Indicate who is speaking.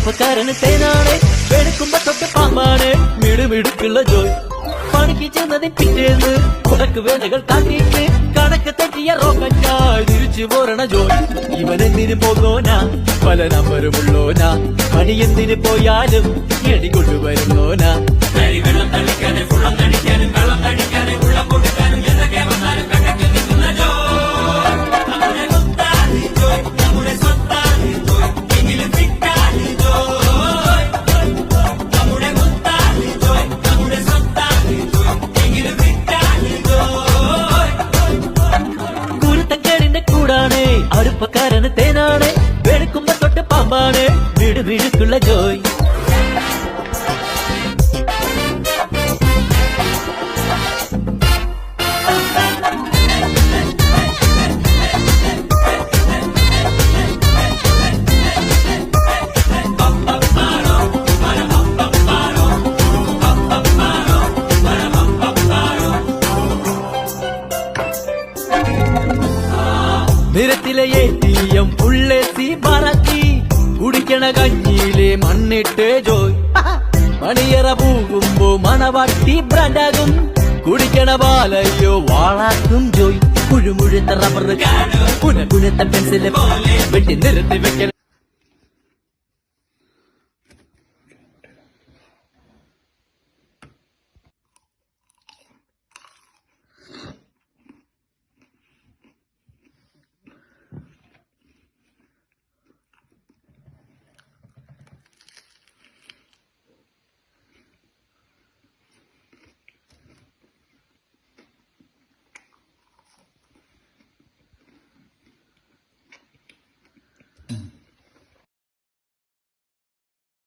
Speaker 1: അടുപ്പക്കാരന് തേനാണ്, വെളുക്കുമ്പോ തൊട്ട് പാമ്പാണ്, മിടുമിടുക്കുള്ള ജോയ്. പണിക്ക് ചെന്നതിന് പിറ്റേന്ന് കുടക്ക് വേലകൾ കാട്ടിയിട്ട് കണക്ക് തെറ്റിയ റോക്കറ്റായി തിരിച്ചു പോരണ ജോയ്. ഇവനെന്തിന് പോകോനാ, പല നമ്പരുമുള്ളോനാ, പണി എന്തിന് പോയാലും എടികൊണ്ടുവരുന്നോനാ. വെള്ളം തളിക്കാനും വെള്ളം തടിക്കാനും വെള്ളം തടിക്കാനും വെള്ളം കൊടുക്കാനും എന്തൊക്കെ വന്നാലും കണ്ടക്ക് നിൽക്കുന്ന ജോയ്. നമ്മുടെ സ്വത്താണ് ജോയ്, നമ്മുടെ സ്വത്താണ് ജോയ്, എങ്കിലും ഫിറ്റാണ് ജോയ്. നമ്മുടെ സ്വത്താണ് ജോയ്, നമ്മുടെ സ്വത്താണ് ജോയ്, എങ്കിലും ഫിറ്റാണ് ജോയ്. കുരുത്തക്കേടിന്റെ കൂടാണ്, അടുപ്പക്കാരന് തേനാണ്, വെളുക്കുമ്പോ തൊട്ട് പാമ്പാണ്, മിടുമിടുക്കുള്ള ജോയ്. നിരത്തിലെ ATM ഉള്ളെത്തി മറക്കി കുടിക്കണ കഞ്ഞിയിലെ മണ്ണിട്ട് ജോയ്. മണിയറ പോകുമ്പോ മണവാട്ടി ബ്രാൻഡാകും, കുടിക്കണ പാലയ്യോ വാളാക്കും ജോയ്. കുഴുമുഴുത്ത റബ്ബർ കുനകുനത്ത പെൻസില് വെട്ടി നിരത്തി വെക്കണ